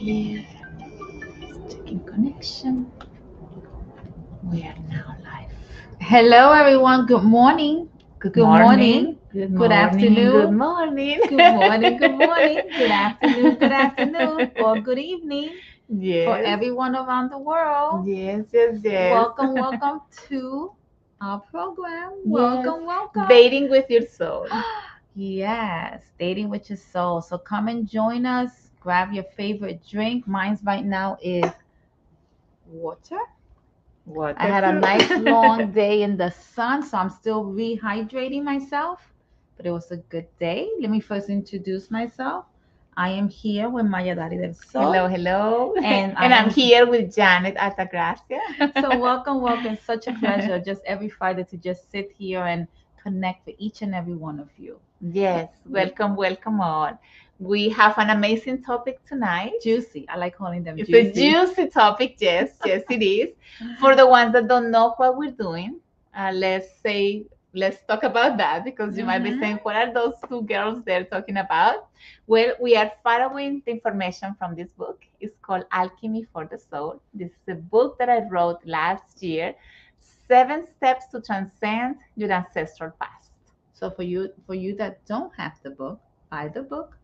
Please, checking connection. We are now live. Hello, everyone. Good morning. Good Good morning. morning. Good Good morning. Good afternoon. morning. Good morning. Good morning. Good afternoon. Good afternoon. Or good evening for Yes. everyone around the world. Yes, yes, yes. Welcome, welcome to our program. Yes. Welcome, welcome. Dating with your soul. Yes, dating with your soul. So come and join us. Grab your favorite drink. Mine's right now is water. I Water had a too. nice long day in the sun, so I'm still rehydrating myself. But it was a good day. Let me first introduce myself. I am here with Maya Dari del Sol, Hello, hello. and I And I'm am here with Janet Altagracia. so welcome, welcome. Such a pleasure just every Friday to just sit here and connect with each and every one of you. Yes, welcome, welcome all. We have an amazing topic tonight. Juicy. I like calling them It's a juicy. juicy topic, yes, yes, it is. For the ones that don't know what we're doing, let's talk about that because you might be Mhm. saying, what are those two girls there talking about? Well, we are following the information from this book. It's called Alchemy for the Soul. This is a book that I wrote last year, 7 Steps to Transcend Your Ancestral Past. So for you that don't have the book, buy the book,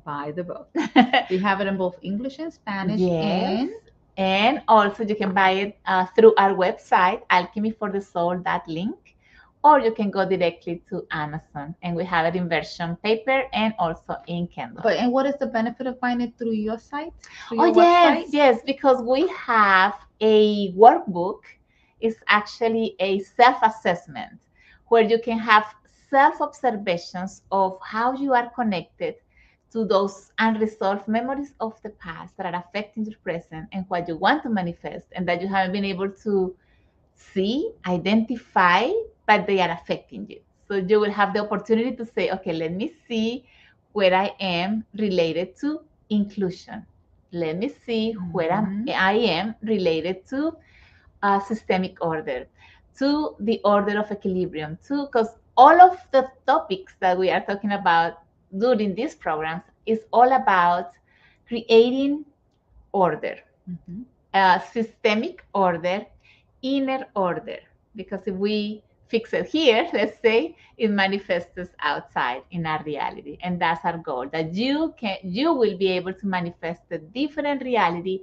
buy the book. We have it in both English and Spanish Yes. and And also you can buy it through our website, alchemyforthesoul.link, or you can go directly to Amazon. And we have it in version paper and also in Kindle. and what is the benefit of buying it through your site? Through Oh, your yes, website? yes, because we have a workbook. It's actually a self-assessment where you can have self-observations of how you are connected to those unresolved memories of the past that are affecting your present and what you want to manifest and that you haven't been able to see, identify, but they are affecting you. So you will have the opportunity to say, okay, let me see where I am related to inclusion. Let me see where Mhm. I am related to systemic order, to the order of equilibrium, to because all of the topics that we are talking about during these programs is all about creating order, Mhm. systemic order, inner order. Because if we fix it here, let's say, it manifests outside in our reality. And that's our goal, that you will be able to manifest a different reality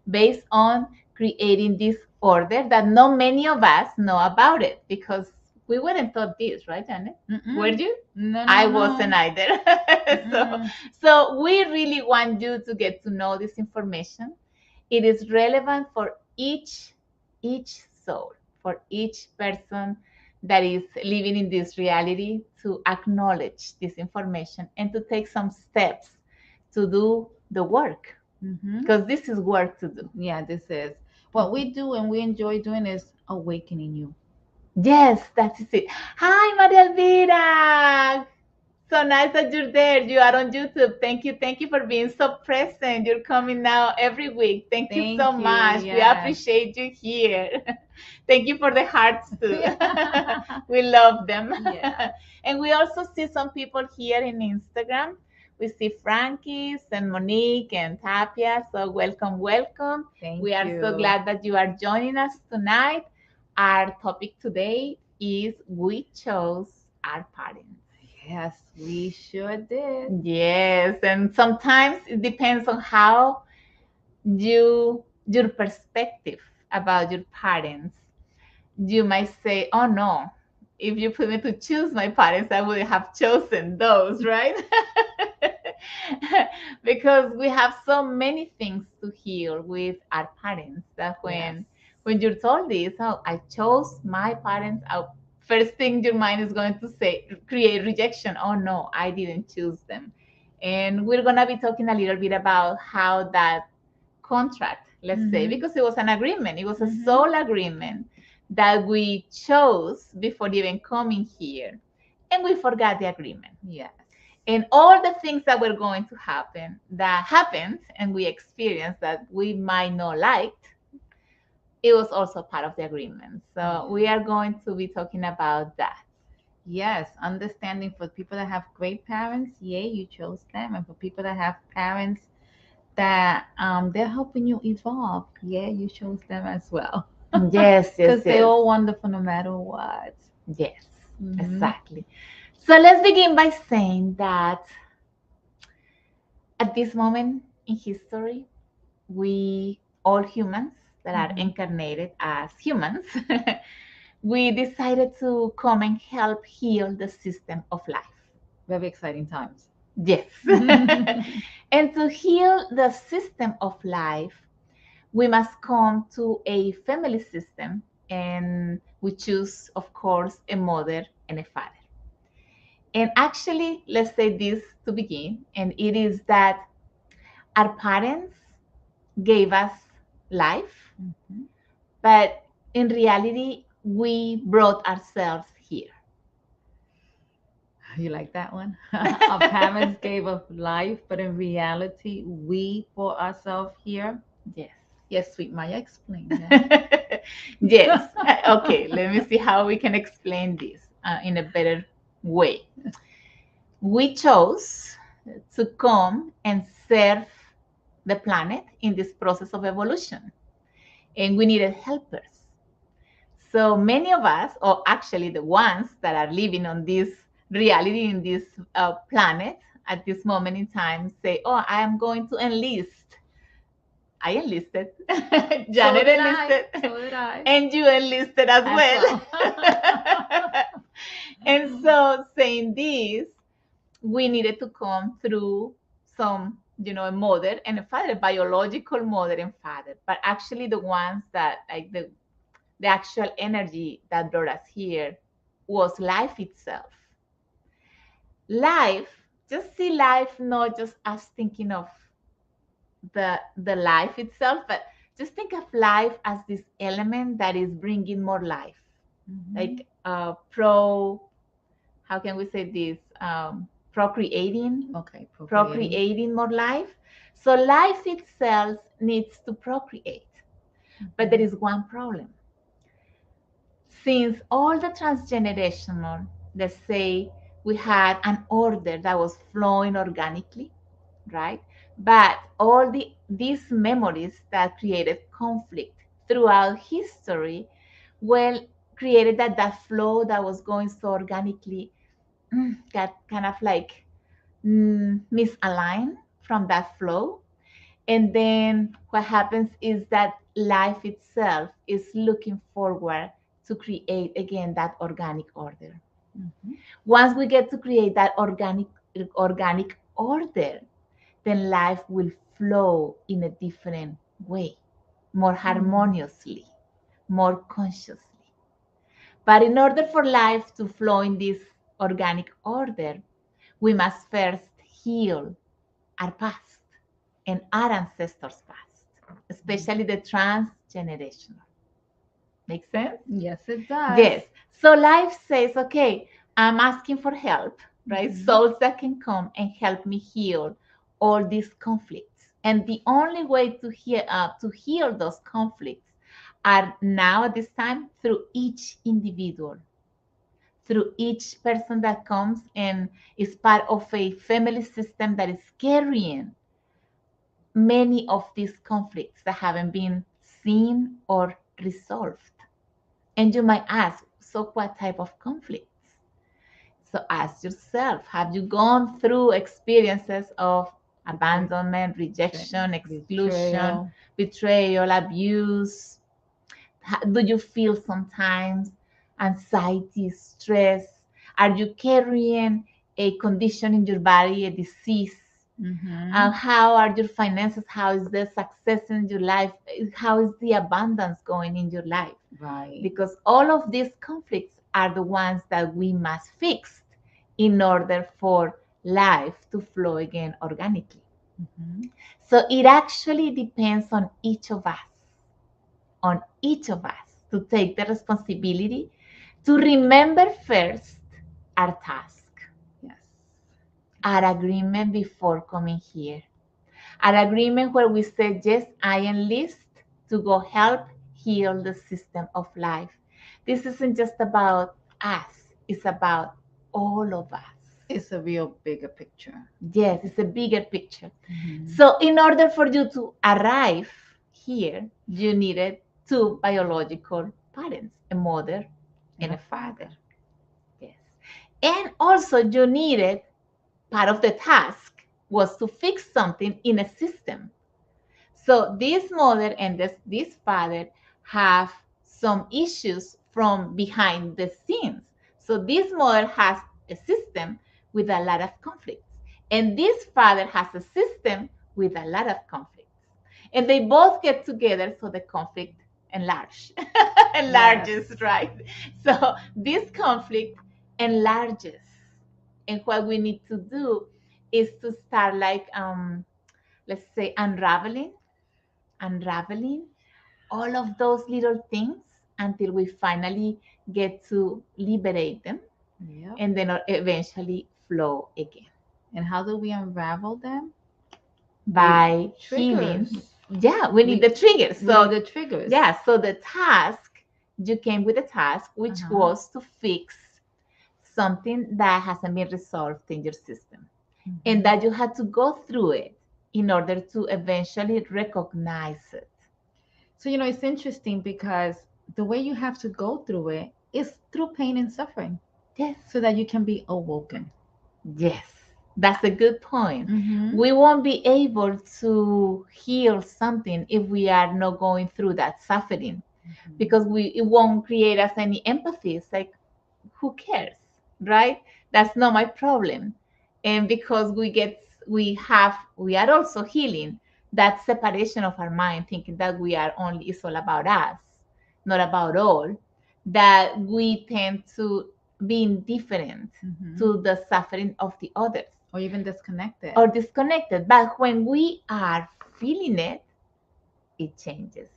based on creating this order that not many of us know about it because we weren't taught this, right, Janet? Were Mm-mm. you? No, I no, wasn't no. either. so, Mm-mm. so we really want you to get to know this information. It is relevant for each soul, for each person that is living in this reality to acknowledge this information and to take some steps to do the work Mhm. because this is work to do. Yeah, this is what we do and we enjoy doing is awakening you. Yes, that is it. Hi, Maria Elvira. So nice that you're there. You are on YouTube. Thank you. Thank you for being so present. You're coming now every week. Thank you so Thank you. much. We Yes. appreciate you here. Thank you for the hearts too. We love them. Yeah. And we also see some people here in Instagram. We see Frankie's and Monique and Tapia. So welcome, welcome. Thank We are so you. glad that you are joining us tonight. Our topic today is we chose our parents. Yes, we sure did. Yes, and sometimes it depends on how your perspective about your parents. You might say, "Oh no, if you put me to choose my parents, I would have chosen those," right? Because we have so many things to heal with our parents that Yes. when you're told this, oh, I chose my parents, first thing your mind is going to say, create rejection. Oh no, I didn't choose them. And we're gonna be talking a little bit about how that contract, let's say, Mhm. because it was an agreement, it was a Mhm. soul agreement that we chose before even coming here, and we forgot the agreement. Yes. And all the things that were going to happen that happened and we experienced that we might not like, it was also part of the agreement. So we are going to be talking about that. Yes, understanding for people that have great parents, yay, you chose them. And for people that have parents that they're helping you evolve. Yeah, you chose them as well. Yes, yes, Because they're yes, all wonderful no matter what. yes, Hmm. exactly. So let's begin by saying that at this moment in history, we all humans that are Hmm. incarnated as humans, we decided to come and help heal the system of life. Very exciting times. Yes. And to heal the system of life, we must come to a family system, and we choose, of course, a mother and a father. And actually, let's say this to begin, and it is that our parents gave us life, Mhm. but in reality, we brought ourselves here. You like that one? Our parents gave us life, but in reality, we brought ourselves here. Yes. Yes, sweet Maya, explain Yes. that. Okay, let me see how we can explain this in a better way. We chose to come and serve the planet in this process of evolution, and we needed helpers. So many of us, or actually the ones that are living on this reality in this planet at this moment in time, say, "Oh, I am going to enlist." I enlisted. So Janet did I. enlisted, So did I. and you enlisted as As well. well. And so, saying this, we needed to come through some, a mother and a father, biological mother and father, but actually the ones that, like the actual energy that brought us here was life itself. Life, just see life not just as thinking of the life itself, but just think of life as this element that is bringing more life, Mhm. like how can we say this, procreating, Okay, procreating. procreating more life. So life itself needs to procreate, but there Mhm. is one problem. Since all the transgenerational, let's say, we had an order that was flowing organically, right? But all these memories that created conflict throughout history, well, created that flow that was going so organically got kind of like misaligned from that flow. And then what happens is that life itself is looking forward to create again that organic order. Mhm. Once we get to create that organic order, then life will flow in a different way, more Mm. harmoniously, more consciously. But in order for life to flow in this organic order, we must first heal our past and our ancestors' past, especially the transgenerational. Make sense? Yes, it does. Yes. So life says, okay, I'm asking for help, right? Mhm. Souls that can come and help me heal all these conflicts. And the only way to heal those conflicts are now at this time through each individual, through each person that comes and is part of a family system that is carrying many of these conflicts that haven't been seen or resolved. And you might ask, so what type of conflicts? So ask yourself, have you gone through experiences of abandonment, rejection, exclusion, Betrayal. betrayal, abuse? Do you feel sometimes anxiety, stress? Are you carrying a condition in your body, a disease? Mm-hmm. How are your finances? How is the success in your life? How is the abundance going in your life? Right. Because all of these conflicts are the ones that we must fix in order for life to flow again organically. Mm-hmm. So it actually depends on each of us to take the responsibility to remember first our task, Yes. our agreement before coming here. An agreement where we say, yes, I enlist to go help heal the system of life. This isn't just about us, it's about all of us. It's a real bigger picture. Yes, it's a bigger picture. Mhm. So in order for you to arrive here, you needed two biological parents, a mother and a father. Yes. And also you needed, part of the task was to fix something in a system. So this mother and this father have some issues from behind the scenes. So this mother has a system with a lot of conflicts, and this father has a system with a lot of conflicts. And they both get together, so the conflict enlarges, Yes. right? So this conflict enlarges, and what we need to do is to start like let's say unraveling all of those little things until we finally get to liberate them Yep. and then eventually flow again And how do we unravel them? by healing. Triggers. Yeah, we need the triggers. We So need the triggers. yeah, so the task, you came with a task which was to fix something that hasn't been resolved in your system, and that you had to go through it in order to eventually recognize it. So, it's interesting because the way you have to go through it is through pain and suffering Yes. so that you can be awoken. Yes, that's a good point. Mm-hmm. We won't be able to heal something if we are not going through that suffering, because it won't create us any empathy. It's like, who cares, right? That's not my problem. And because we are also healing that separation of our mind, thinking that it's all about us, not about all, that we tend to be indifferent to the suffering of the others, Or even disconnected. or disconnected. But when we are feeling it, it changes,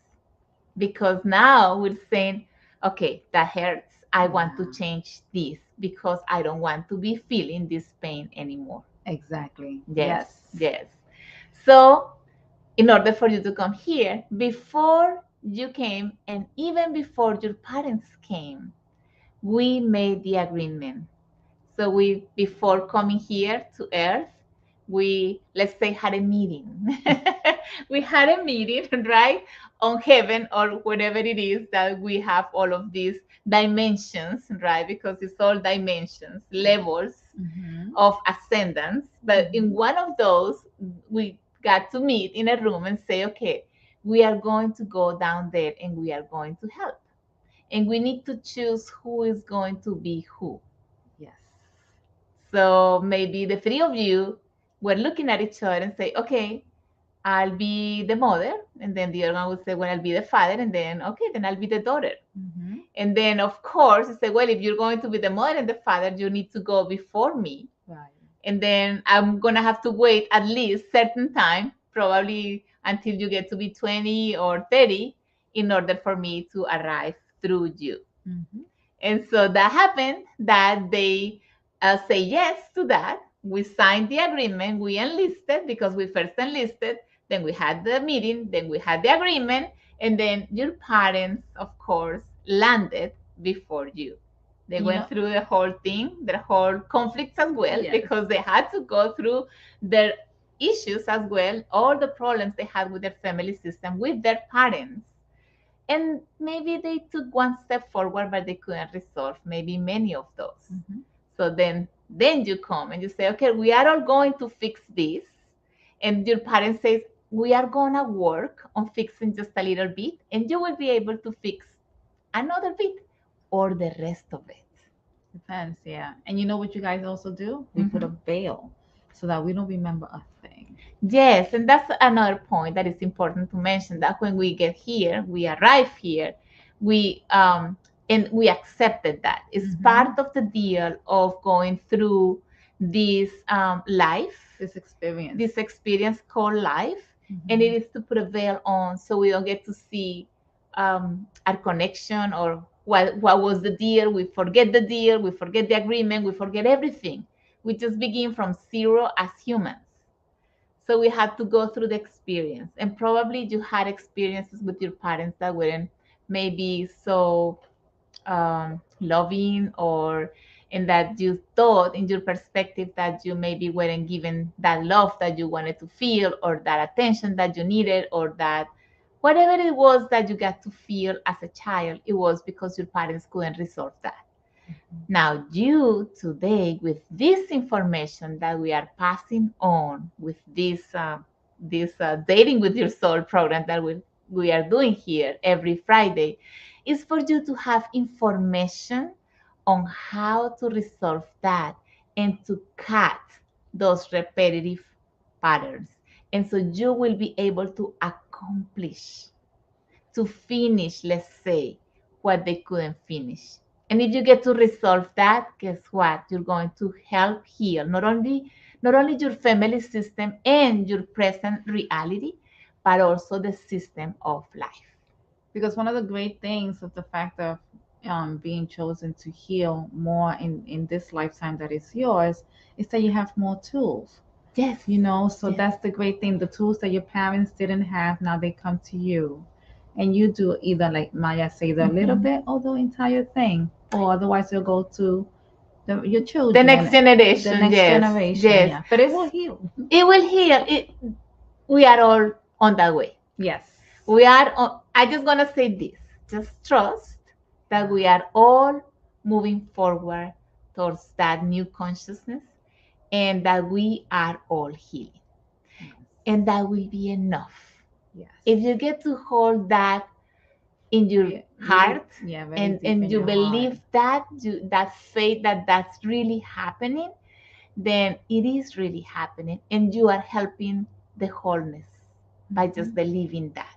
because now we're saying, okay, that hurts. I want to change this because I don't want to be feeling this pain anymore. Exactly. Yes, yes. So, in order for you to come here, before you came, and even before your parents came, we made the agreement. So before coming here to Earth, we, let's say, had a meeting. We had a meeting, right, on heaven or whatever it is that we have all of these dimensions, right? Because it's all dimensions, levels of ascendance. But in one of those, we got to meet in a room and say, okay, we are going to go down there and we are going to help. And we need to choose who is going to be who. Yes. So maybe the three of you were looking at each other and say, okay, I'll be the mother. And then the other one would say, well, I'll be the father. And then, okay, then I'll be the daughter. And then, of course, you say, well, if you're going to be the mother and the father, you need to go before me. Right. And then I'm going to have to wait at least certain time, probably until you get to be 20 or 30, in order for me to arrive through you. And so that happened that they say yes to that. We signed the agreement. We enlisted because we first enlisted. Then we had the meeting. Then we had the agreement. And then your parents, of course, landed before you. They went through the whole thing, their whole conflicts as well, because they had to go through their issues as well, all the problems they had with their family system, with their parents. And maybe they took one step forward, but they couldn't resolve maybe many of those. So then you come and you say, okay, we are all going to fix this. And your parents says, we are gonna work on fixing just a little bit, and you will be able to fix another bit or the rest of it. Depends, yeah. And you know what you guys also do? We put a veil so that we don't remember a thing. Yes, and that's another point that is important to mention, that when we get here, we arrive here, we and we accepted that. It's part of the deal of going through this life, this experience called life, and it is to put a veil on so we don't get to see our connection, or what was the deal. We forget the deal, we forget the agreement, we forget everything. We just begin from zero as humans. So we had to go through the experience, and probably you had experiences with your parents that weren't maybe so loving, or and that you thought in your perspective that you maybe weren't given that love that you wanted to feel, or that attention that you needed, or that whatever it was that you got to feel as a child, it was because your parents couldn't resolve that. Now, you today, with this information that we are passing on with this Dating with Your Soul program that we are doing here every Friday, is for you to have information on how to resolve that and to cut those repetitive patterns. And so you will be able to accomplish, to finish, let's say, what they couldn't finish. And if you get to resolve that, guess what? You're going to help heal not only your family system and your present reality, but also the system of life. Because one of the great things of the fact of being chosen to heal more in this lifetime that is yours is that you have more tools. Yes. So Yes. that's the great thing. The tools that your parents didn't have, now they come to you. And you do either, like Maya said, a little bit or the entire thing. Or otherwise, you'll go to your The children, next the generation, next yes, generation. yes. Yeah. But it will heal. It will heal. We are all on that way. Yes. We are on, I just want to say this. Just trust that we are all moving forward towards that new consciousness, and that we are all healing. And that will be enough. Yes. If you get to hold that in your heart, and you believe that, that faith that that's really happening, then it is really happening, and you are helping the wholeness by just believing that.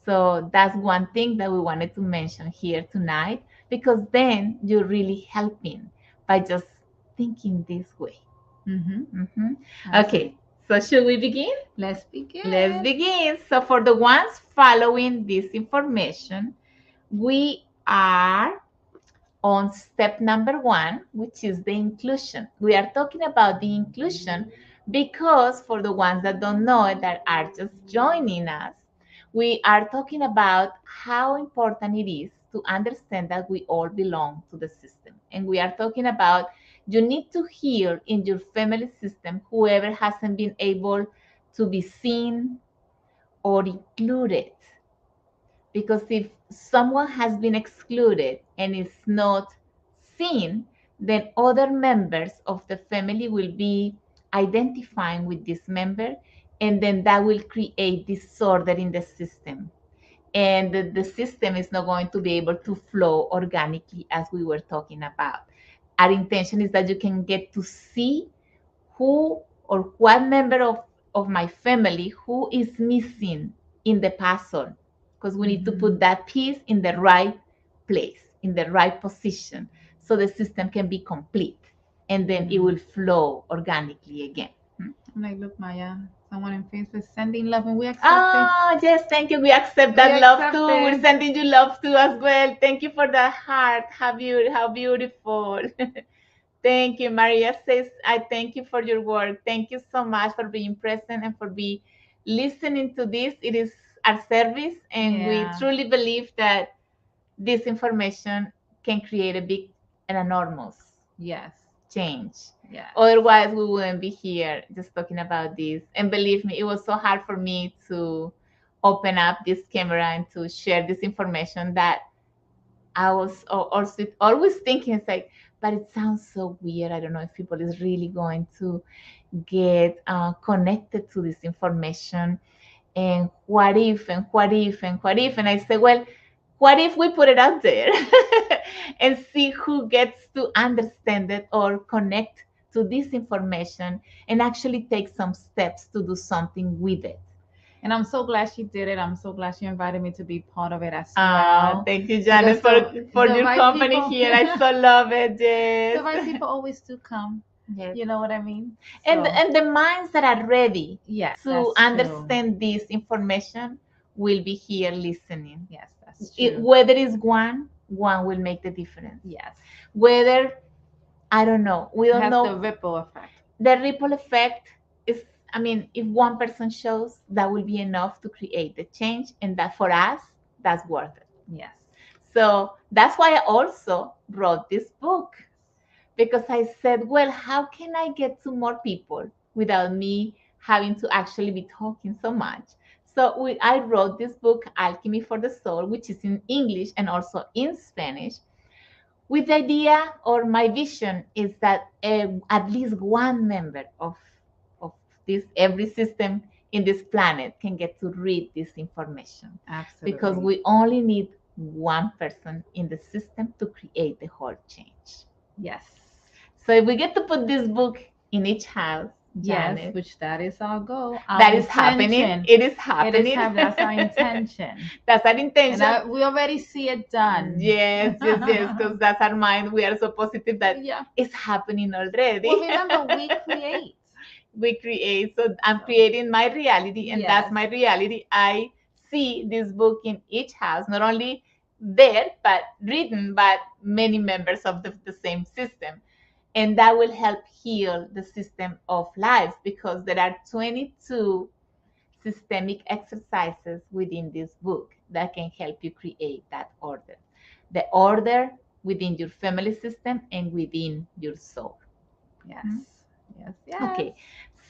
So that's one thing that we wanted to mention here tonight, because then you're really helping by just thinking this way. Okay, so should we begin? Let's begin. Let's begin. So for the ones following this information, we are on step number 1, which is the inclusion. We are talking about the inclusion because for the ones that don't know it, that are just joining us, we are talking about how important it is to understand that we all belong to the system. And we are talking about you need to heal in your family system whoever hasn't been able to be seen or included. Because if someone has been excluded and is not seen, then other members of the family will be identifying with this member, and then that will create disorder in the system. And the system is not going to be able to flow organically, as we were talking about. Our intention is that you can get to see who or what member of my family who is missing in the puzzle, because we need to put that piece in the right place, in the right position, so the system can be complete, and then it will flow organically again. I'm like, look, Maya, someone in Facebook sending love, and we accept it. Yes, thank you. We accept that love too. We're sending you love too as well. Thank you for the heart. How beautiful. Thank you. Maria says, I thank you for your work. Thank you so much for being present and for listening to this. It is our service, and we truly believe that this information can create a big and enormous change. Otherwise, we wouldn't be here just talking about this. And believe me, it was so hard for me to open up this camera and to share this information that I was also always thinking, it's like, but it sounds so weird. I don't know if people is really going to get connected to this information. And what if, and what if, and what if? And I say, well, what if we put it out there and see who gets to understand it or connect to this information and actually take some steps to do something with it. And I'm so glad she did it. I'm so glad she invited me to be part of it as well. Thank you, Janet, for your right company people, here. I so love it. Yes. The right people always do come. Yes. You know what I mean? And the minds that are ready to understand this information will be here listening. Yes, that's true. Whether it's one will make the difference. Yes. Whether, I don't know. We don't know. The ripple effect. The ripple effect is, I mean, if one person shows, that will be enough to create the change. And that for us, that's worth it. Yes. So that's why I also wrote this book, because I said, well, how can I get to more people without me having to actually be talking so much? So I wrote this book, Alchemy for the Soul, which is in English and also in Spanish, with the idea, or my vision is that at least one member of this every system in this planet can get to read this information. Absolutely. Because we only need one person in the system to create the whole change. Yes. So if we get to put this book in each house, Yes, Janet, which that is our goal. that is happening. It is happening. That's our intention. That's our intention. And we already see it done. Yes, because that's our mind. We are so positive that it's happening already. Well, remember, we create. We create. So I'm creating my reality, and that's my reality. I see this book in each house, not only there, but written by many members of the same system. And that will help heal the system of life, because there are 22 systemic exercises within this book that can help you create that order. The order within your family system and within your soul. Yes. Yes. Okay.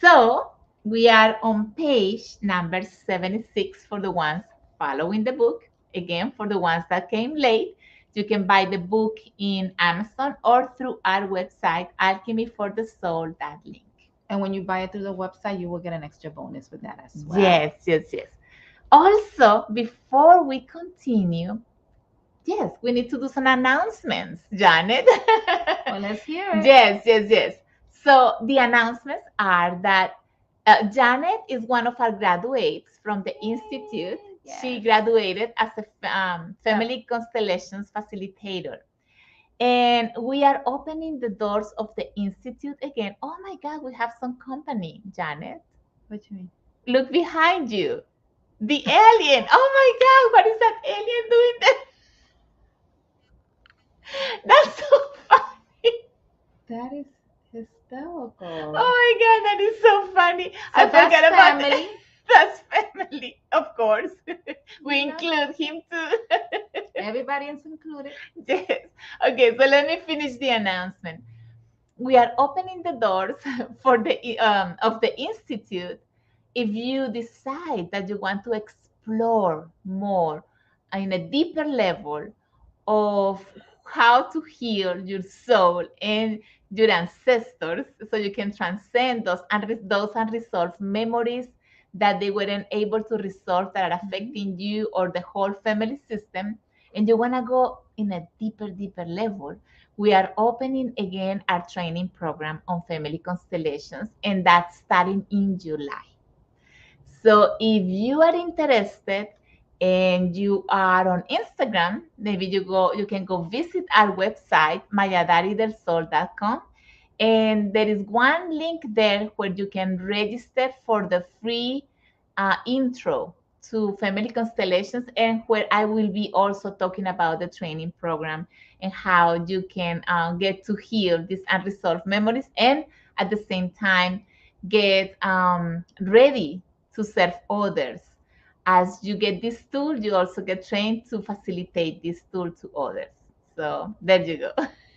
So we are on page number 76 for the ones following the book. Again, for the ones that came late, you can buy the book in Amazon or through our website, alchemyforthesoul.link. And when you buy it through the website, you will get an extra bonus with that as well. Yes. Also, before we continue, yes, we need to do some announcements, Janet. Well, let's hear it. Yes. So the announcements are that Janet is one of our graduates from the Institute. Yes. She graduated as a family constellations facilitator. And we are opening the doors of the Institute again. Oh my God, we have some company, Janet. What do you mean? Look behind you. The alien. Oh my God, what is that alien doing there? That's so funny. That is hysterical. Oh my God, that is so funny. So I forgot about family. That's family, of course. We include him too. Everybody is included. Yes. Okay, so let me finish the announcement. We are opening the doors for the of the Institute. If you decide that you want to explore more in a deeper level of how to heal your soul and your ancestors, so you can transcend those unresolved memories that they weren't able to resolve, that are affecting you or the whole family system, and you want to go in a deeper level, we are opening again our training program on family constellations, and that's starting in July. So if you are interested and you are on Instagram, maybe you can go visit our website, mayadaridelsoul.com. And there is one link there where you can register for the free intro to family constellations, and where I will be also talking about the training program and how you can get to heal these unresolved memories, and at the same time get ready to serve others. As you get this tool, you also get trained to facilitate this tool to others. So there you go.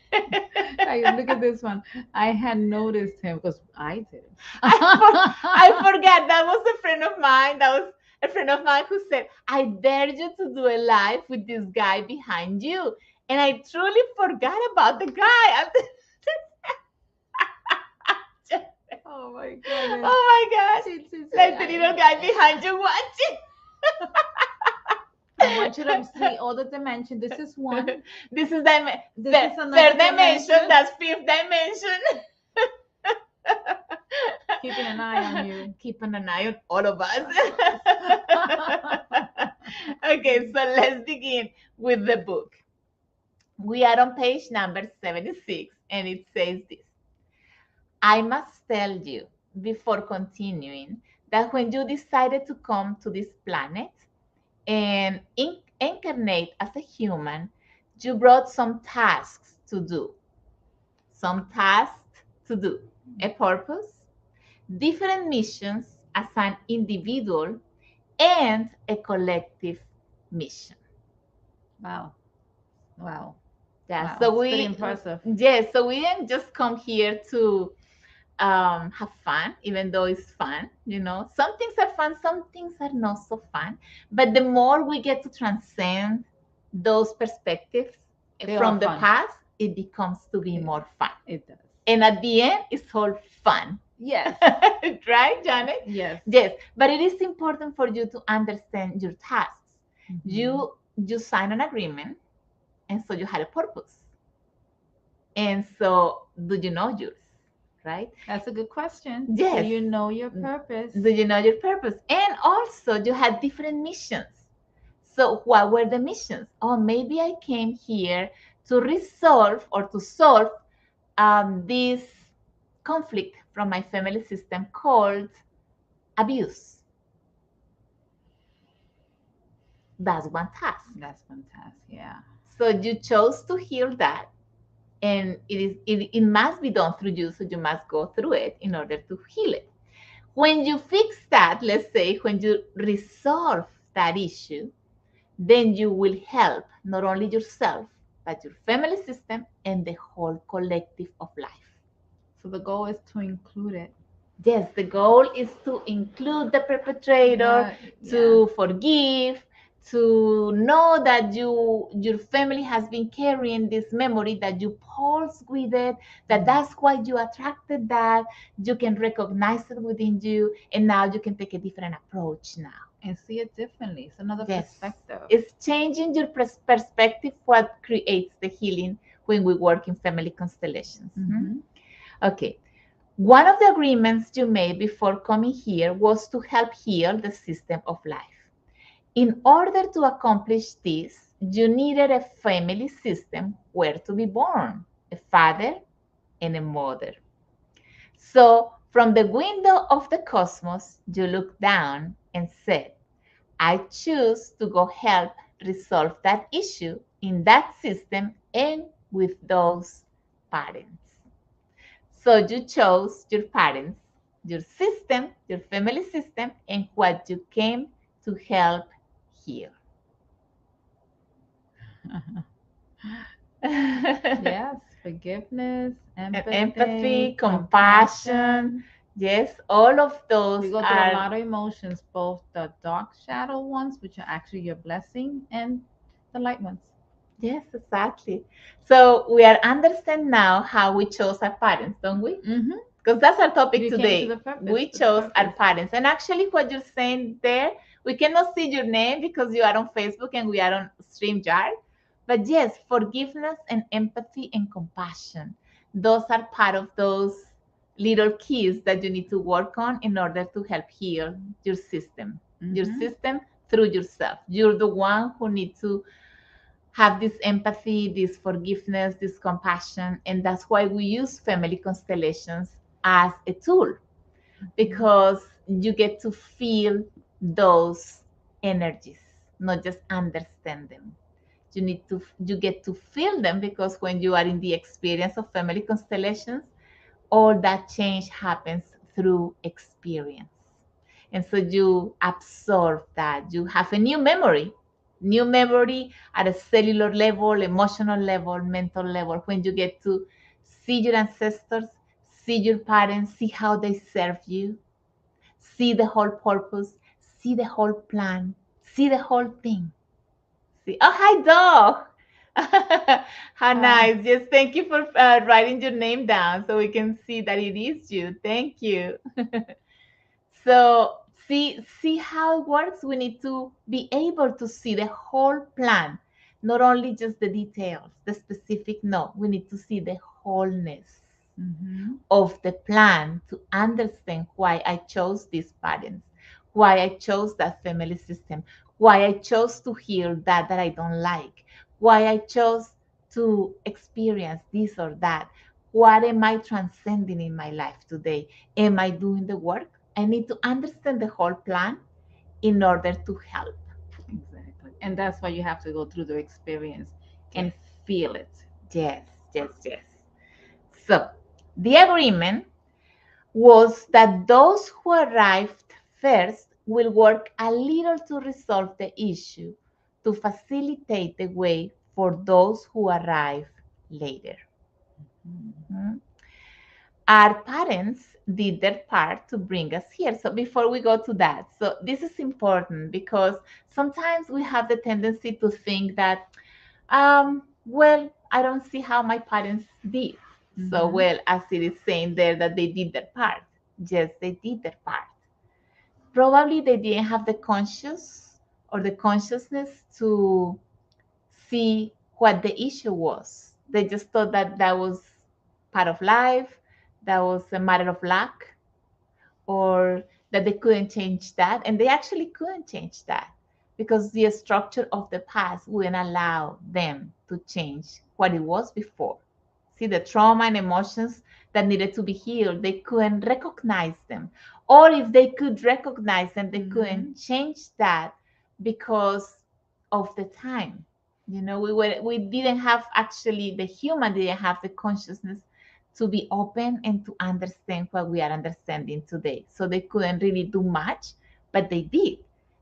Look at this one. I had noticed him because I did. I forgot. That was a friend of mine. That was a friend of mine who said, I dare you to do a live with this guy behind you. And I truly forgot about the guy. Oh my goodness. Oh my gosh. Like the little guy behind you watching. I want you to see all the dimension. This is one. This is third dimension. That's fifth dimension. Keeping an eye on you. Keeping an eye on all of us. Okay, so let's begin with the book. We are on page number 76, and it says this. I must tell you before continuing that when you decided to come to this planet and incarnate as a human, you brought some tasks to do. A purpose, different missions as an individual, and a collective mission. Wow. Yeah. Wow, So it's pretty we, impressive. yes. So we didn't just come here to have fun, even though it's fun. You know, some things are fun, some things are not so fun. But the more we get to transcend those perspectives They are from the fun. past, it becomes to be It, more fun. it does. And at the end, it's all fun. Yes. Right, Janet? Yes. Yes. But it is important for you to understand your tasks. Mhm. You sign an agreement, and so you had a purpose. And so, do you know yours? Right? That's a good question. Do Yes. you know your purpose? Do you know your purpose? And also, you had different missions. So, what were the missions? Oh, maybe I came here to resolve or to solve this conflict from my family system called abuse. That's one task. That's fantastic. Yeah. So you chose to heal that, and it must be done through you. So you must go through it in order to heal it. When you fix that, let's say when you resolve that issue, then you will help not only yourself but your family system and the whole collective of life. So the goal is to include it. Yes, the goal is to include the perpetrator, Yeah. to forgive, to know that your family has been carrying this memory, that you pulse with it, that that's why you attracted that. You can recognize it within you, and now you can take a different approach now. And see it differently. It's another Yes, perspective. it's changing your perspective. What creates the healing when we work in family constellations. Mhm. Okay. One of the agreements you made before coming here was to help heal the system of life. In order to accomplish this, you needed a family system where to be born, a father and a mother. So, from the window of the cosmos, you looked down and said, I choose to go help resolve that issue in that system and with those parents. So you chose your parents, your system, your family system, and what you came to help heal. Yes, forgiveness, Empathy, compassion. compassion. Yes, all of those We go through a are. lot of emotions, both the dark shadow ones, which are actually your blessing, and the light ones. Yes, exactly. So we are understand now how we chose our parents, don't we? Mm-hmm. Because that's our topic You came today. to the purpose. We to the chose our purpose. parents. And actually, what you're saying there, we cannot see your name because you are on Facebook and we are on StreamYard. But yes, forgiveness and empathy and compassion, those are part of those little keys that you need to work on in order to help heal your system. Your Mhm. system through yourself. You're the one who needs to have this empathy, this forgiveness, this compassion. And that's why we use family constellations as a tool, because you get to feel those energies, not just understand them. You get to feel them, because when you are in the experience of family constellations, all that change happens through experience. And so you absorb that. You have a new memory at a cellular level, emotional level, mental level, when you get to see your ancestors, see your parents, see how they serve you, see the whole purpose, see the whole plan, see the whole thing. See, oh, hi, dog. How nice. Yes, thank you for writing your name down so we can see that it is you. Thank you. So see how it works. We need to be able to see the whole plan, not only just the details, the specific. No, we need to see the wholeness of the plan to understand why I chose these parents, why I chose that family system, why I chose to heal that I don't like, why I chose to experience this or that. What am I transcending in my life today? Am I doing the work? I need to understand the whole plan in order to help. Exactly. And that's why you have to go through the experience and feel it. Yes, yes, yes. So the agreement was that those who arrived first will work a little to resolve the issue to facilitate the way for those who arrive later. Mhm. Mhm. Our parents did their part to bring us here. So before we go to that, so this is important because sometimes we have the tendency to think that, well, I don't see how my parents did. So, Mhm. well, as it is saying there that they did their part. Yes, they did their part. Probably they didn't have the conscious or the consciousness to see what the issue was. They just thought that that was part of life, that was a matter of luck, or that they couldn't change that. And they actually couldn't change that because the structure of the past wouldn't allow them to change what it was before. See, the trauma and emotions that needed to be healed, they couldn't recognize them. Or if they could recognize them, they Mhm. couldn't change that because of the time. You know, we didn't have, actually the human didn't have the consciousness to be open and to understand what we are understanding today. So they couldn't really do much, but they did.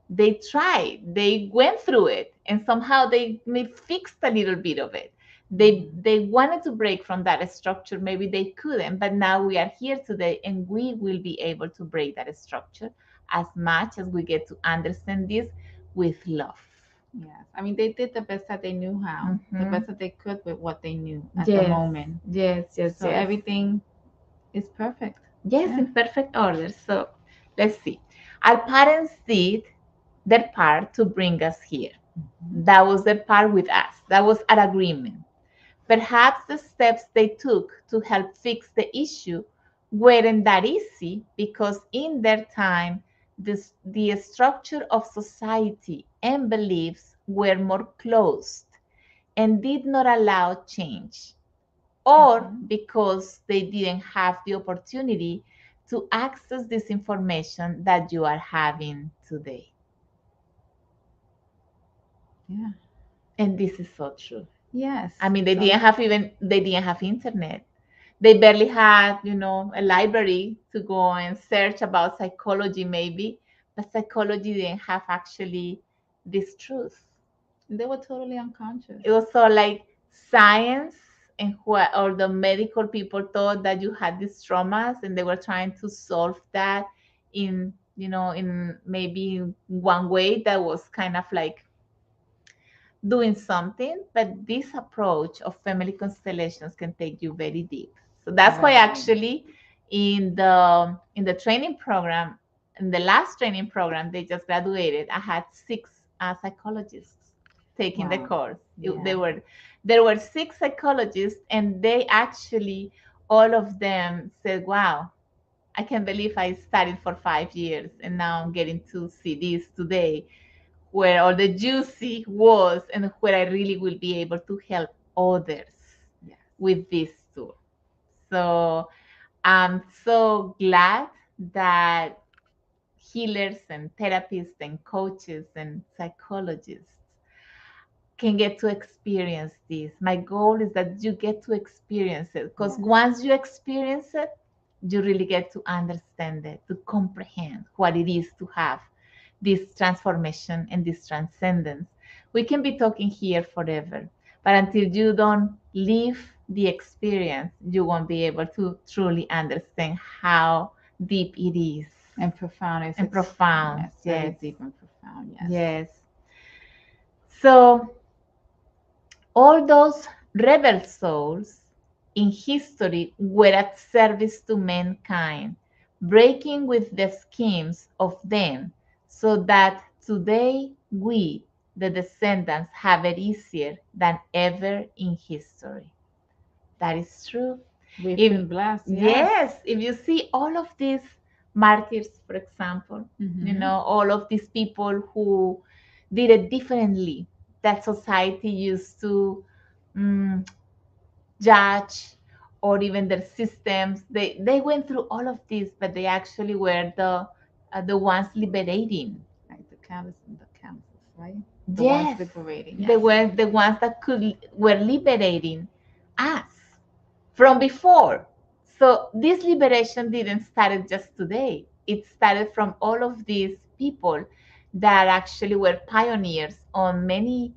They tried, they went through it, and somehow they fixed a little bit of it. They wanted to break from that structure, maybe they couldn't, but now we are here today and we will be able to break that structure as much as we get to understand this with love. Yes. I mean, they did the best that they knew how, the Mhm. best that they could with what they knew at the Yes, moment. yes, So yes. everything is perfect. Yes, Yeah. in perfect order. So let's see. Our parents did their part to bring us here. Mhm. That was their part with us. That was an agreement. Perhaps the steps they took to help fix the issue weren't that easy because in their time, the structure of society and beliefs were more closed and did not allow change, or Mhm. because they didn't have the opportunity to access this information that you are having today. Yeah. And this is so true. Yes. I mean, So they didn't have internet. They barely had, a library to go and search about psychology, maybe, but psychology didn't have actually this truth. they were totally unconscious. It was so like science and what, or the medical people thought that you had these traumas and they were trying to solve that in, in maybe one way that was kind of like doing something. But this approach of family constellations can take you very deep. So that's why Very. actually in the training program, in the last training program they just graduated, I had six psychologists taking the Wow. course. Yeah. There were six psychologists, and they actually, all of them said, "Wow, I can't believe I studied for 5 years and now I'm getting to see this today, where all the juicy was and where I really will be able to help others Yes. with this tool." So I'm so glad that healers and therapists and coaches and psychologists can get to experience this. My goal is that you get to experience it, because Yes. once you experience it, you really get to understand it, to comprehend what it is to have this transformation and this transcendence. We can be talking here forever, but until you don't live the experience, you won't be able to truly understand how deep it is And profound. and profound. Yes, very Yes, deep and profound. Yes. yes. So all those rebel souls in history were at service to mankind, breaking with the schemes of them, so that today we, the descendants, have it easier than ever in history. That is true. We've If been blessed. Yes. yes, if you see all of these martyrs, for example, Mm-hmm. all of these people who did it differently, that society used to mm, judge, or even their systems. They went through all of this, but they actually were the ones liberating. Like the councils, right? The ones Yes, liberating. they Yes. were the ones that were liberating us from before. So this liberation didn't start just today. It started from all of these people that actually were pioneers on many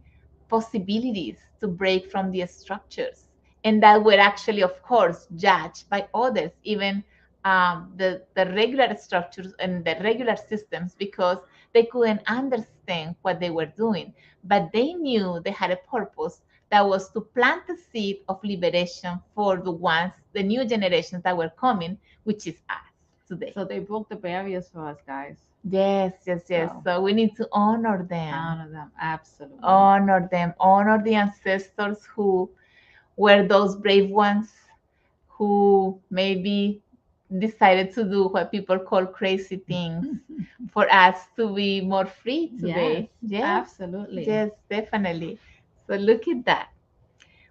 possibilities to break from the structures. and that were actually, of course, judged by others, even the regular structures and the regular systems, because they couldn't understand what they were doing. But they knew they had a purpose, that was to plant the seed of liberation for the new generations that were coming, which is us today. So they broke the barriers for us, guys. Yes, yes, yes. So So we need to honor them. honor them, absolutely. Honor them. Honor the ancestors who were those brave ones who maybe decided to do what people call crazy things for us to be more free today. Yes, absolutely. Yes, definitely. So look at that.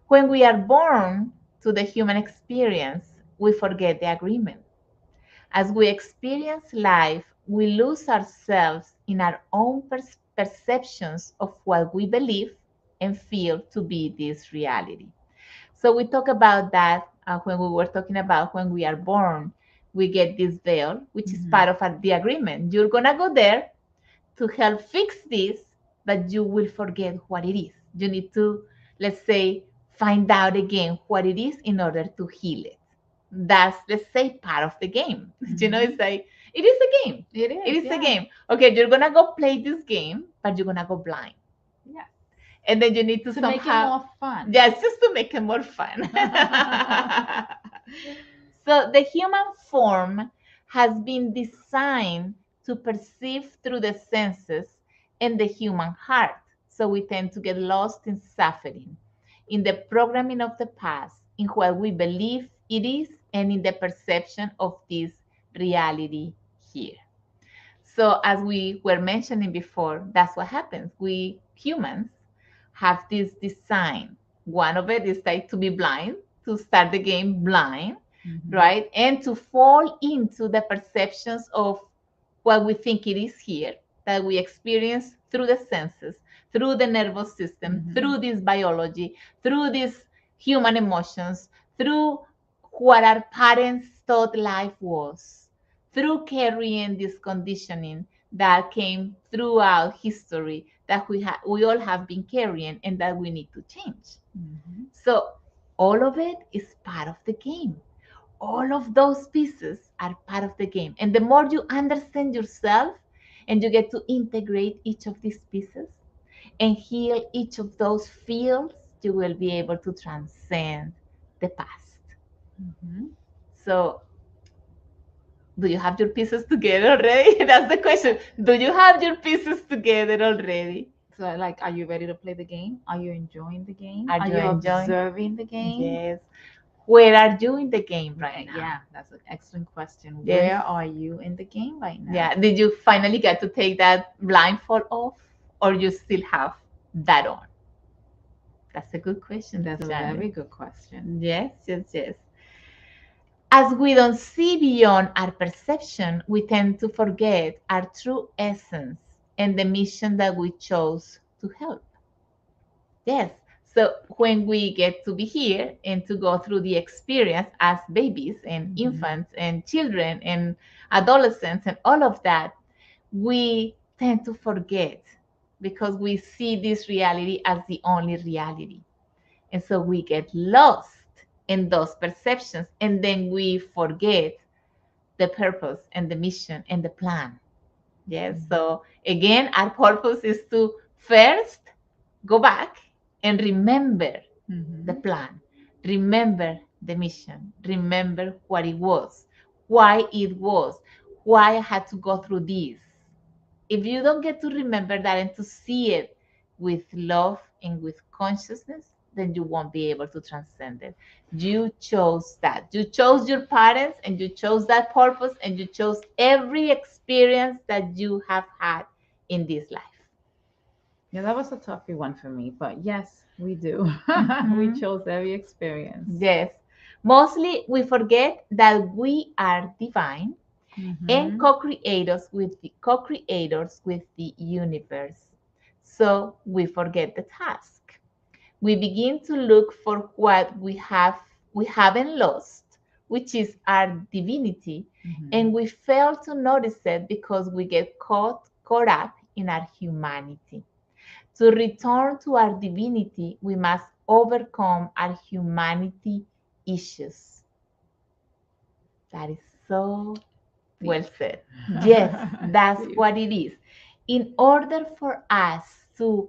When we are born to the human experience, we forget the agreement. As we experience life, we lose ourselves in our own perceptions of what we believe and feel to be this reality. So we talk about that when we were talking about when we are born, we get this veil, which is part of the agreement. You're gonna go there to help fix this, but you will forget what it is. You need to, let's say, find out again what it is in order to heal it. That's, let's say, part of the game. You know, it's like, it is a game. It is a game. Okay, you're gonna go play this game, but you're gonna go blind. Yeah. And then you need to somehow make it more fun. Yes, just to make it more fun. So the human form has been designed to perceive through the senses and the human heart. So we tend to get lost in suffering, in the programming of the past, in what we believe it is, and in the perception of this reality here. So as we were mentioning before, that's what happens. We humans have this design. One of it is like to be blind, to start the game blind, right? And to fall into the perceptions of what we think it is here, that we experience through the senses, through the nervous system, through this biology, through these human emotions, through what our parents thought life was, through carrying this conditioning that came throughout history, that we all have been carrying, and that we need to change. So all of it is part of the game. All of those pieces are part of the game. And the more you understand yourself and you get to integrate each of these pieces and heal each of those fields, you will be able to transcend the past. So do you have your pieces together already? That's the question. Do you have your pieces together already? So, like, are you ready to play the game? Are you enjoying the game? Are you enjoying? Observing the game? Yes. Where are you in the game right now? Yeah, that's an excellent question. Yes. Where are you in the game right now? Yeah. Did you finally get to take that blindfold off, or you still have that on? That's a good question. That's a very good question. Yes, yes, yes. As we don't see beyond our perception, we tend to forget our true essence and the mission that we chose to help. Yes. So when we get to be here and to go through the experience as babies and infants and children and adolescents and all of that, we tend to forget because we see this reality as the only reality. And so we get lost in those perceptions, and then we forget the purpose and the mission and the plan. Yes. So again, our purpose is to first go back and remember the plan, remember the mission, remember what it was, why it was, why I had to go through this. If you don't get to remember that and to see it with love and with consciousness, then you won't be able to transcend it. You chose that. You chose your parents, and you chose that purpose, and you chose every experience that you have had in this life. Yeah, that was a tough one for me, but yes, we do. We chose every experience. Yes. Mostly we forget that we are divine and co-creators with the universe. So we forget the task. We begin to look for what we haven't lost, which is our divinity, and we fail to notice it because we get caught up in our humanity. To return to our divinity, we must overcome our humanity issues. That is so well said. Yes, that's Deep. what it is. In order for us to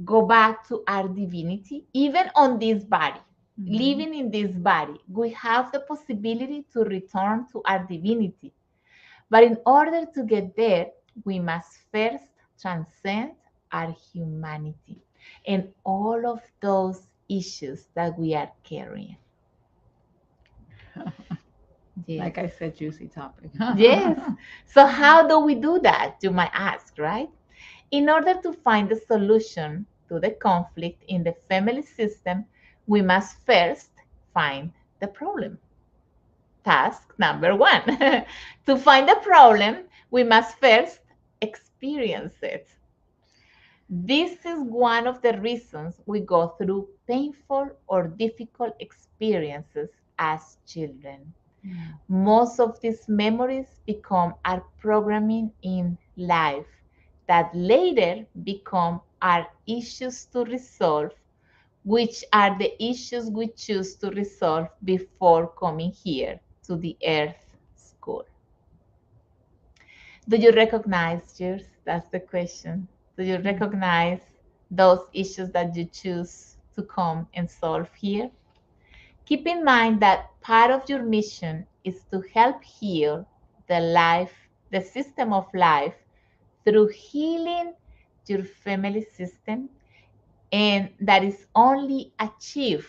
go back to our divinity, even on this body, Mhm. living in this body, we have the possibility to return to our divinity. But in order to get there, we must first transcend our humanity and all of those issues that we are carrying. Yes. Like I said, juicy topic. Yes. So, how do we do that? You might ask, right? In order to find a solution to the conflict in the family system, we must first find the problem. Task number one. To find the problem, we must first experience it. This is one of the reasons we go through painful or difficult experiences as children. Most of these memories become our programming in life that later become our issues to resolve, which are the issues we choose to resolve before coming here to the Earth School. Do you recognize yours? That's the question. Do you recognize those issues that you choose to come and solve here? Keep in mind that part of your mission is to help heal the system of life through healing your family system, and that is only achieved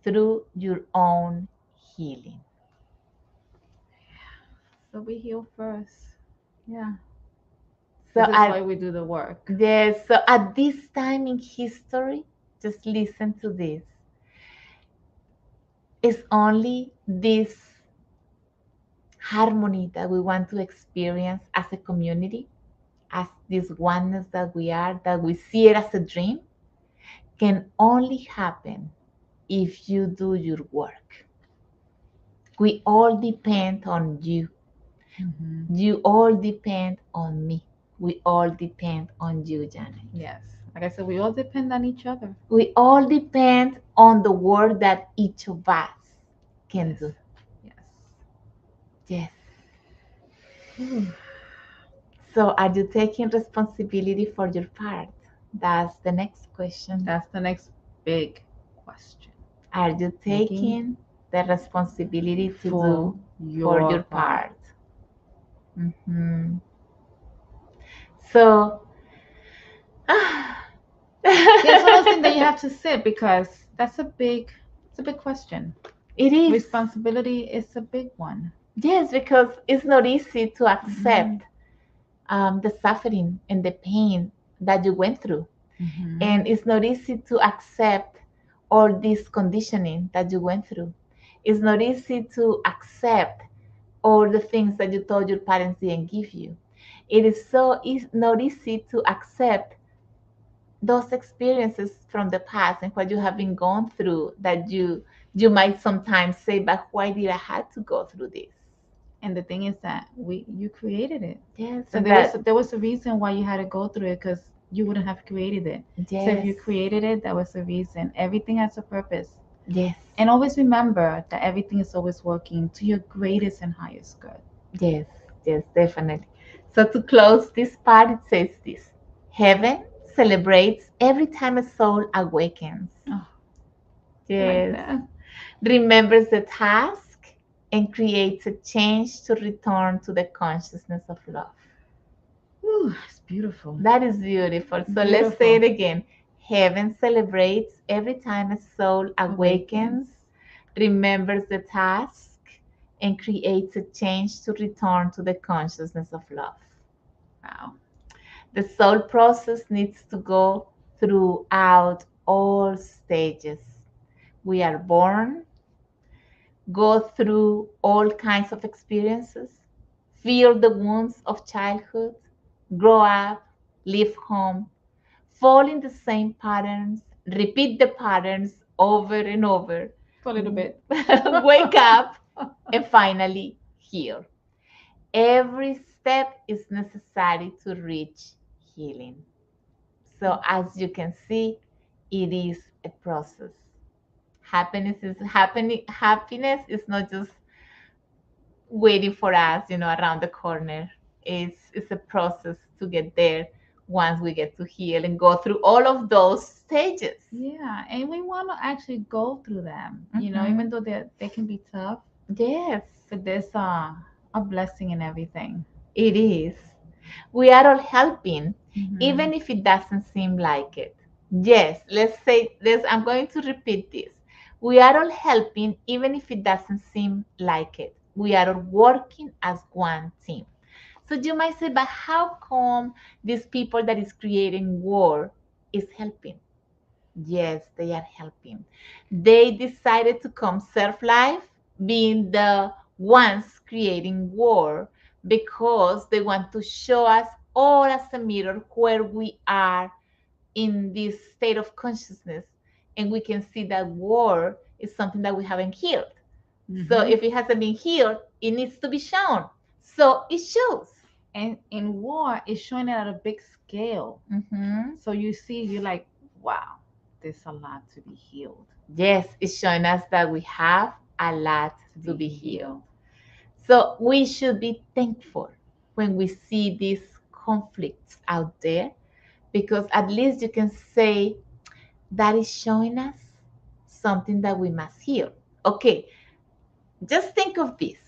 through your own healing. So we heal first. Yeah. So This is why we do the work. yes, so at this time in history, just listen to this. It's only this harmony that we want to experience as a community, as this oneness that we are, that we see it as a dream, can only happen if you do your work. We all depend on you. Mhm. You all depend on me. We all depend on you, Janet. Yes. Like I said, we all depend on each other. We all depend on the work that each of us can Yes. do. Yes. Yes. So, are you taking responsibility for your part? That's the next question. That's the next big question. Are you taking the responsibility to For do for your your part. part? Mhm. So, It's one of those things that you have to sit because it's a big question. it is. Responsibility is a big one. Yes, because it's not easy to accept Mhm. the suffering and the pain that you went through. Mhm. And it's not easy to accept all this conditioning that you went through. It's not easy to accept all the things that you thought your parents didn't give you. It is not easy to accept those experiences from the past and what you have been gone through that you might sometimes say, but why did I have to go through this? And the thing is that you created it. Yes, So and there was a reason why you had to go through it because you wouldn't have created it. yes, So if you created it, that was the reason. Everything has a purpose. yes, And always remember that everything is always working to your greatest and highest good. yes, yes, definitely. So to close this part, it says this: Heaven celebrates every time a soul awakens. Oh, like Yes, that. remembers the task and creates a change to return to the consciousness of love. Ooh, it's beautiful. That is beautiful. So let's say it Beautiful. again. Heaven celebrates every time a soul awakens, remembers the task, and creates a change to return to the consciousness of love. Wow. The soul process needs to go throughout all stages. We are born, go through all kinds of experiences, feel the wounds of childhood, grow up, leave home, fall in the same patterns, repeat the patterns over and over, For a little bit. wake up, and finally heal. Every step is necessary to reach healing. So, as you can see, It is a process. Happiness is not just waiting for us, around the corner. It's a process to get there once we get to heal and go through all of those stages. Yeah, and we want to actually go through them, Mhm. even though they can be tough, Yes, but there's a blessing in everything. it is. We are all helping, Hmm. even if it doesn't seem like it. Yes, let's say this. I'm going to repeat this. We are all helping, even if it doesn't seem like it. We are all working as one team. So you might say, but how come these people that is creating war is helping? Yes, they are helping. They decided to come serve life, being the ones creating war, because they want to show us all as a mirror where we are in this state of consciousness. And we can see that war is something that we haven't healed. So Hmm. if it hasn't been healed, it needs to be shown. So it shows. And in war, it's showing it at a big scale. Mhm. So you see, you're like, wow, there's a lot to be healed. Yes, it's showing us that we have a lot To to be be healed. healed. So we should be thankful when we see these conflicts out there, because at least you can say that is showing us something that we must heal. Okay, just think of this.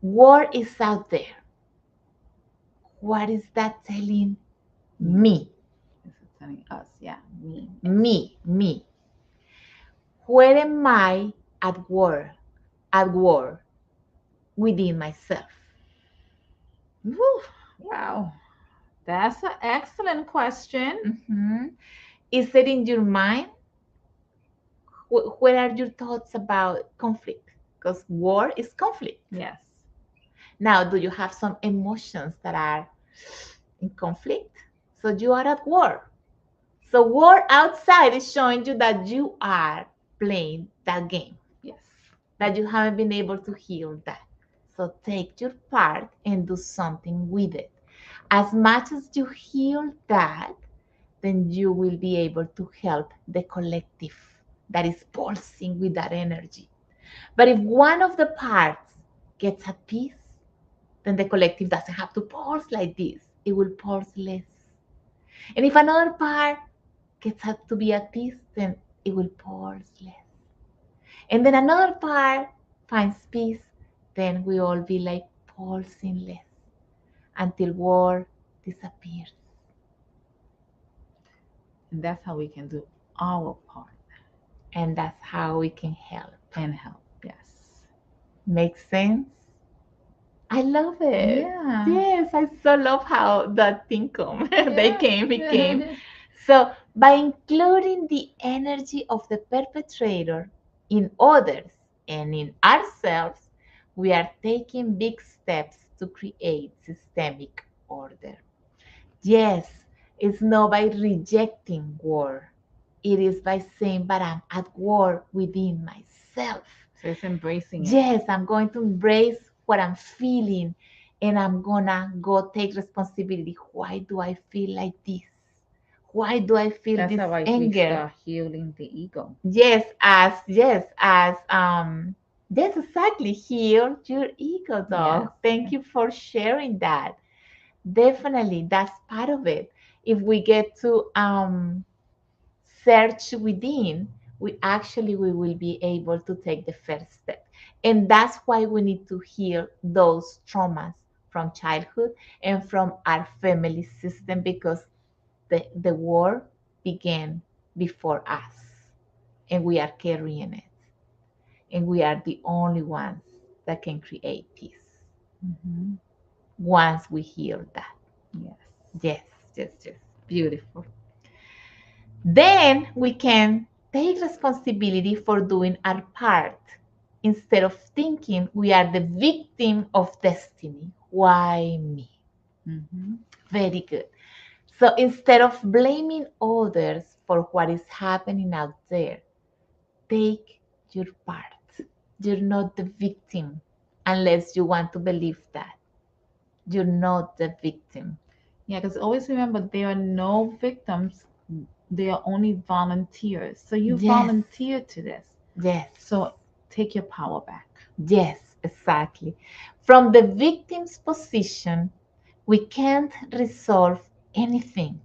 War is out there. What is that telling me? This is telling us, yeah, me. Me. Where am I at war? At war within myself. Whew, wow, that's an excellent question. Mhm. Is it in your mind? Where are your thoughts about conflict? Because war is conflict. Yes. Now, do you have some emotions that are in conflict? So you are at war. So war outside is showing you that you are playing that game, Yes. that you haven't been able to heal that. So take your part and do something with it. As much as you heal that, then you will be able to help the collective that is pulsing with that energy. But if one of the parts gets at peace, then the collective doesn't have to pulse like this. It will pulse less. And if another part gets to be at peace, then it will pulse less. And then another part finds peace, then we all be like pulsing less until war disappears. And that's how we can do our part And that's how we can help. and help. Yes. Makes sense? I love it. Yeah. Yes, I so love how that thing come. They Yeah. came, it came. So by including the energy of the perpetrator in others and in ourselves, we are taking big steps to create systemic order. Yes, it's not by rejecting war. It is by saying, but I'm at war within myself. So it's embracing it. Yes, I'm going to embrace what I'm feeling and I'm gonna go take responsibility. Why do I feel like this? Why do I feel That's this how we anger? start healing the ego. Yes, exactly. Heal your ego, Yes. dog. Thank you for sharing that. Definitely, that's part of it. If we get to search within, we will be able to take the first step. And that's why we need to heal those traumas from childhood and from our family system, because the war began before us and we are carrying it. And we are the only ones that can create peace Hmm. once we heal that. Yes. Yes, yes, yes. Beautiful. Then we can take responsibility for doing our part instead of thinking we are the victim of destiny. Why me? Hmm. Very good. So instead of blaming others for what is happening out there, take your part. You're not the victim unless you want to believe that. You're not the victim. Yeah, because always remember there are no victims they are only volunteers. So you Yes, volunteered to this. yes, So take your power back. yes, exactly. From the victim's position, we can't resolve anything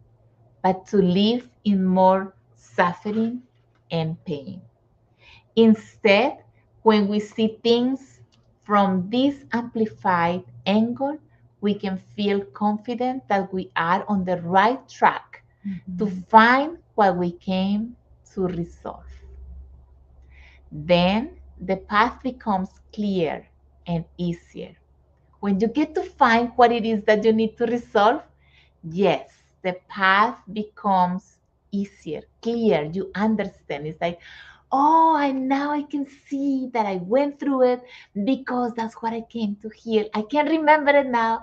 but to live in more suffering and pain. Instead, when we see things from this amplified angle, we can feel confident that we are on the right track to Mhm. find what we came to resolve. Then the path becomes clear and easier. When you get to find what it is that you need to resolve, yes, the path becomes easier, clear. You understand. It's like, oh, and now I can see that I went through it because that's what I came to heal. I can remember it now.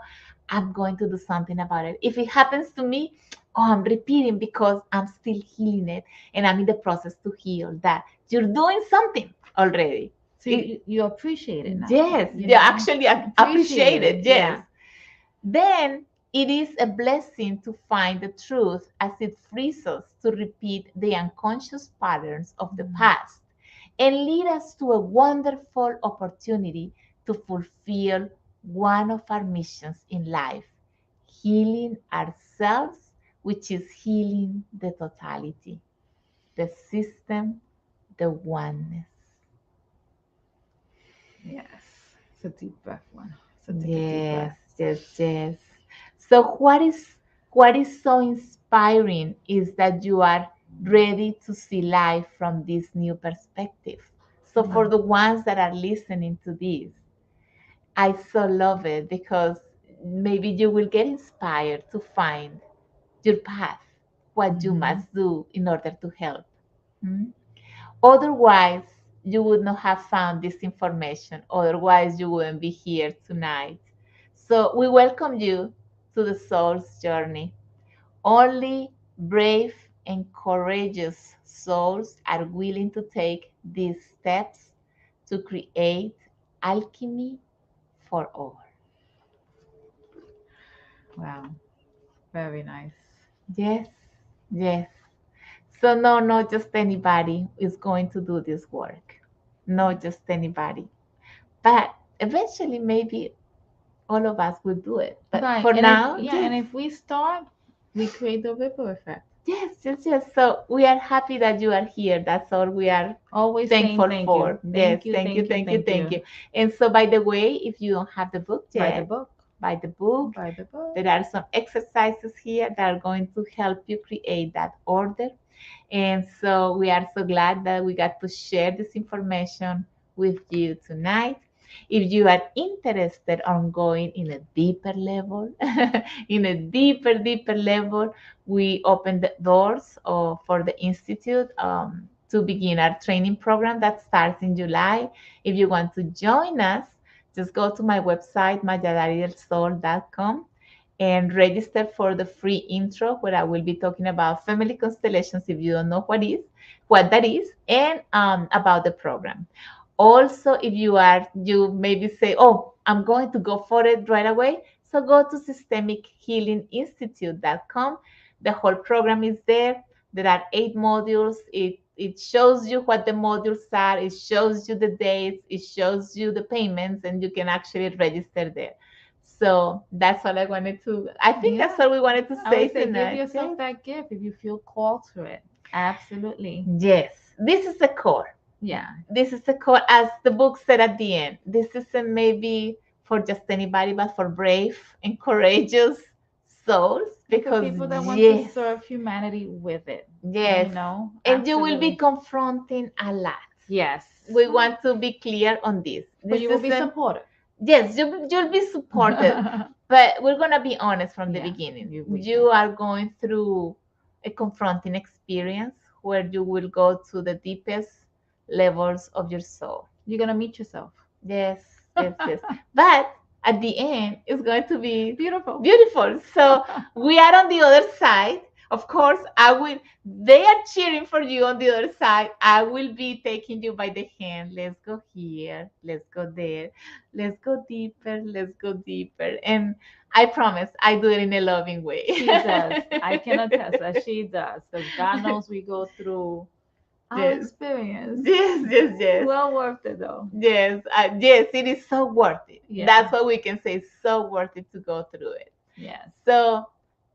I'm going to do something about it. If it happens to me, oh, I'm repeating because I'm still healing it and I'm in the process to heal that. You're doing something already. So you appreciate it now. Yes, You you know? actually appreciate it. Yes. Yeah. Then it is a blessing to find the truth as it frees us to repeat the unconscious patterns of the past and lead us to a wonderful opportunity to fulfill one of our missions in life, healing ourselves, which is healing the totality, the system, the oneness. Yes. It's a deep breath one. So take a deep Yes, breath. yes. So what is so inspiring is that you are ready to see life from this new perspective. So for the ones that are listening to this, I so love it because maybe you will get inspired to find your path, what you Mhm. must do in order to help. Hmm? Otherwise, you would not have found this information. Otherwise, you wouldn't be here tonight. So, we welcome you to the soul's journey. Only brave and courageous souls are willing to take these steps to create alchemy for all. Wow. Very nice. Yes, yes. So, no, not just anybody is going to do this work. Not just anybody. But eventually, maybe all of us will do it. But Right. for And if now, yeah, yes, and if we start, we create the ripple effect. yes. So we are happy that you are here. That's all we are Always saying thankful thank you. for. Yes, Thank you, thank you, thank you, thank you, thank thank you. you. And so, by the way, if you don't have the book Buy the yet, book. buy the book. Buy the book. There are some exercises here that are going to help you create that order. And so we are so glad that we got to share this information with you tonight. If you are interested on going in a deeper level, in a deeper level, we open the doors for the Institute to begin our training program that starts in July. If you want to join us, just go to my website, mayadaridelsol.com, and register for the free intro where I will be talking about family constellations if you don't know what that is, and about the program. Also, if you maybe say, oh, I'm going to go for it right away. So go to systemichealinginstitute.com. The whole program is there. There are 8 modules. It shows you what the modules are. It shows you the dates. It shows you the payments, and you can actually register there. So that's all I wanted to. I think that's Yeah. all we wanted to I say would say give tonight. yourself that gift if you feel called to it. Absolutely. Yes, this is the core. Yeah. This is the core, as the book said at the end. This isn't maybe for just anybody, but for brave and courageous souls. And for Because people that want to yes, serve humanity with it. yes, You know? and you will be Absolutely. confronting a lot. Yes. We want to be clear on this. But This you will be isn't. supported. Yes, you'll be supported. But we're going to be honest from the Yeah, beginning. you will. You are going through a confronting experience where you will go to the deepest levels of your soul. You're gonna meet yourself. Yes. But at the end, it's going to be Beautiful. beautiful. So we are on the other side. Of course, they are cheering for you on the other side. I will be taking you by the hand. Let's go here. Let's go there. Let's go deeper. Let's go deeper. And I promise I do it in a loving way. She does. I can attest that she does. Because God knows we go through our Yes. experience. Yes. Well worth it though. Yes, it is so worth it. Yeah. That's what we can say. So worth it to go through it. Yes. So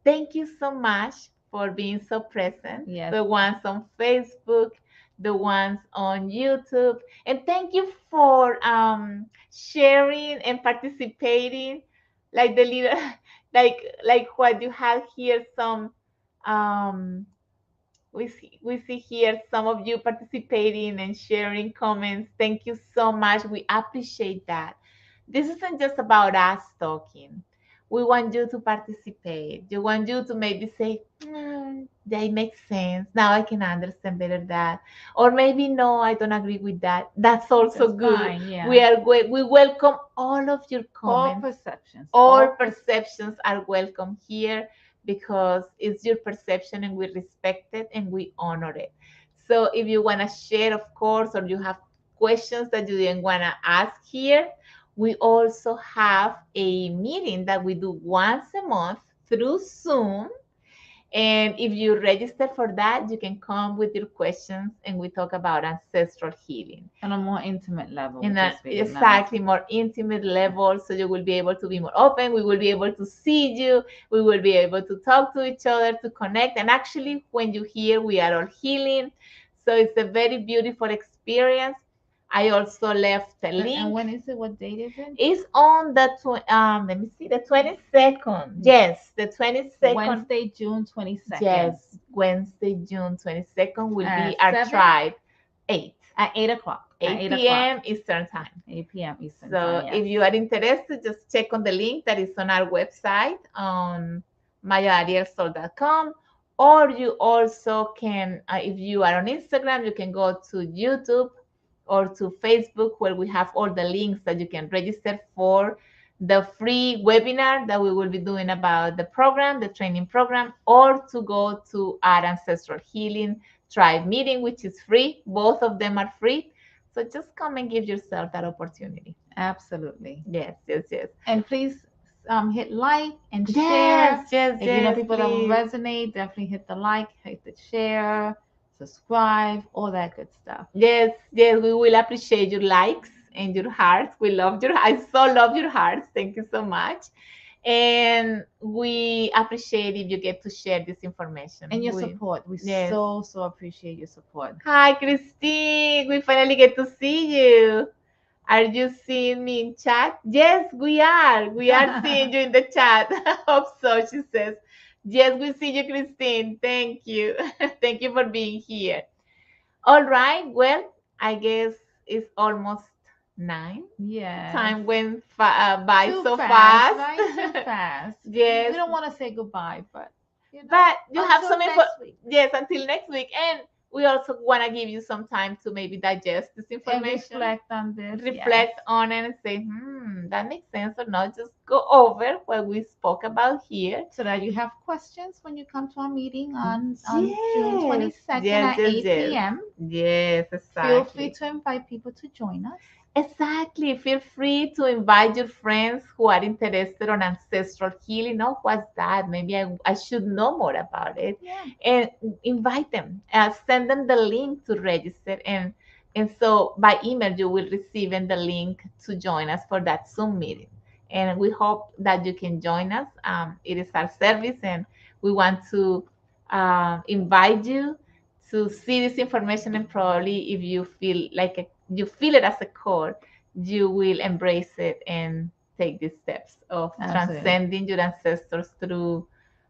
thank you so much for being so present. Yes. The ones on Facebook, the ones on YouTube, and thank you for sharing and participating. Like the little, like what you have here. Some um, we see here some of you participating and sharing comments. Thank you so much. We appreciate that. This isn't just about us talking. We want you to participate. We want you to maybe say, that makes sense. Now I can understand better that. Or maybe no, I don't agree with that. That's also That's good. fine, yeah. We welcome all of your All comments. perceptions. All perceptions are welcome here because it's your perception and we respect it and we honor it. So if you want to share, of course, or you have questions that you didn't want to ask here, we also have a meeting that we do once a month through Zoom. And if you register for that, you can come with your questions and we talk about ancestral healing. On a more intimate level. Exactly, more intimate level. So you will be able to be more open. We will be able to see you. We will be able to talk to each other, to connect. And actually, when you hear, we are all healing. So it's a very beautiful experience. I also left a link. And when is it? What date is it? It's on the let me see, the 22nd. Yes, the 22nd. Wednesday, June 22nd. Yes, Wednesday, June 22nd will be At our 7? tribe. 8. At 8 o'clock. 8 p.m. Eastern time. 8 p.m. Eastern So time. Yes. if you are interested, just check on the link that is on our website on mayaarielsol.com. Or you also can, if you are on Instagram, you can go to YouTube or to Facebook, where we have all the links that you can register for the free webinar that we will be doing about the program, the training program, or to go to our ancestral healing tribe meeting, which is free. Both of them are free. So just come and give yourself that opportunity. Absolutely. Yes. And please hit like and Yes, share. If you know people that will please. resonate, definitely hit the like, hit the share, subscribe, all that good stuff. Yes, we will appreciate your likes and your hearts. I so love your hearts. Thank you so much. And we appreciate if you get to share this information. And your support. We so appreciate your support. Hi, Christine. We finally get to see you. Are you seeing me in chat? Yes, we are. We are seeing you in the chat. Hope so, she says. Yes, we see you, Christine. Thank you. Thank you for being here. All right. Well, I guess it's almost 9. Yeah. Time went by so fast. Right? Too fast. Yes. We don't want to say goodbye, but but you have some info. Yes, until next week. And we also want to give you some time to maybe digest this information. And reflect on this. Reflect on it and say, that makes sense or not. Just go over what we spoke about here. So that you have questions when you come to our meeting on June 22nd at 8 p.m. Yes, exactly. Feel free to invite people to join us. Exactly. Feel free to invite your friends who are interested on ancestral healing. Oh, what's that? Maybe I should know more about it. Yeah. And invite them. Send them the link to register. And so by email, you will receive the link to join us for that Zoom meeting. And we hope that you can join us. It is our service, and we want to invite you to see this information. And probably if you feel like you feel it as a core, you will embrace it and take these steps of transcending your ancestors through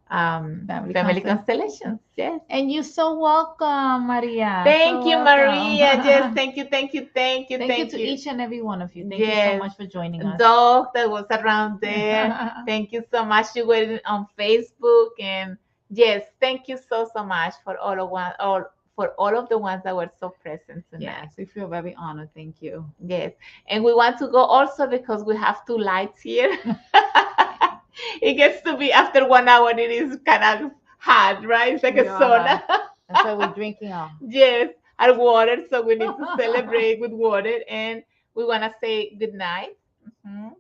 family constellations. Yes. And you're so welcome, Maria. Thank you, Maria. Yes, thank you. Thank you to each and every one of you. Thank you so much for joining us. Dog that was around there. Thank you so much. You were on Facebook, and yes, thank you so much for all of the ones that were so present tonight. Yes, we feel very honored. Thank you. Yes. And we want to go also because we have 2 lights here. It gets to be after 1 hour, it is kind of hot, right? It's like We a are sauna. That's why we're drinking Yes, our water. So we need to celebrate with water, and we want to say good night. Mhm.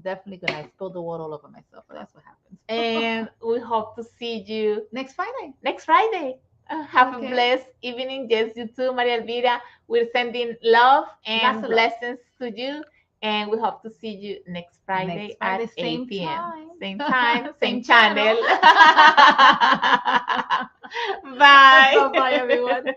definitely good. I spilled the water all over myself, but that's what happens. And we hope to see you Next Friday. next Friday. Have a Okay. blessed evening. Yes, you too, Maria Elvira. We're sending love and Lots of love. blessings to you. And we hope to see you next Friday, Next Friday, at same 8 p.m. time. Same time, Same same channel. Bye Bye. bye, everyone.